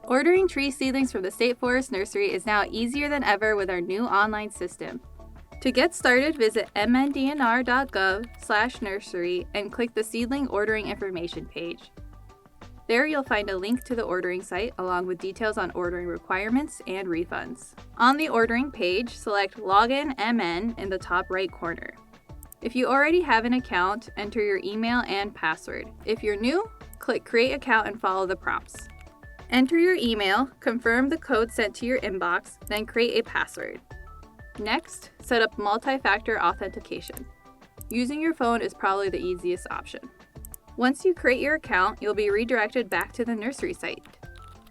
Ordering tree seedlings from the State Forest Nursery is now easier than ever with our new online system. To get started, visit mndnr.gov/nursery and click the seedling ordering information page. There you'll find a link to the ordering site along with details on ordering requirements and refunds. On the ordering page, select LoginMN in the top right corner. If you already have an account, enter your email and password. If you're new, click Create Account and follow the prompts. Enter your email, confirm the code sent to your inbox, then create a password. Next, set up multi-factor authentication. Using your phone is probably the easiest option. Once you create your account, you'll be redirected back to the nursery site.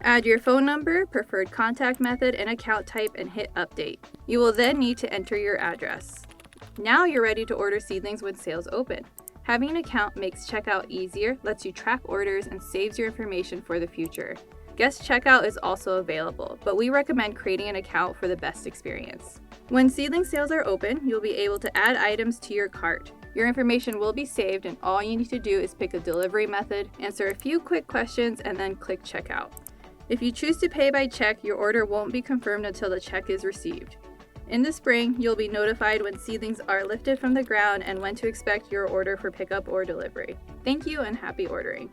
Add your phone number, preferred contact method, and account type and hit update. You will then need to enter your address. Now you're ready to order seedlings when sales open. Having an account makes checkout easier, lets you track orders, and saves your information for the future. Guest checkout is also available, but we recommend creating an account for the best experience. When seedling sales are open, you'll be able to add items to your cart. Your information will be saved, and all you need to do is pick a delivery method, answer a few quick questions, and then click checkout. If you choose to pay by check, your order won't be confirmed until the check is received. In the spring, you'll be notified when seedlings are lifted from the ground and when to expect your order for pickup or delivery. Thank you and happy ordering.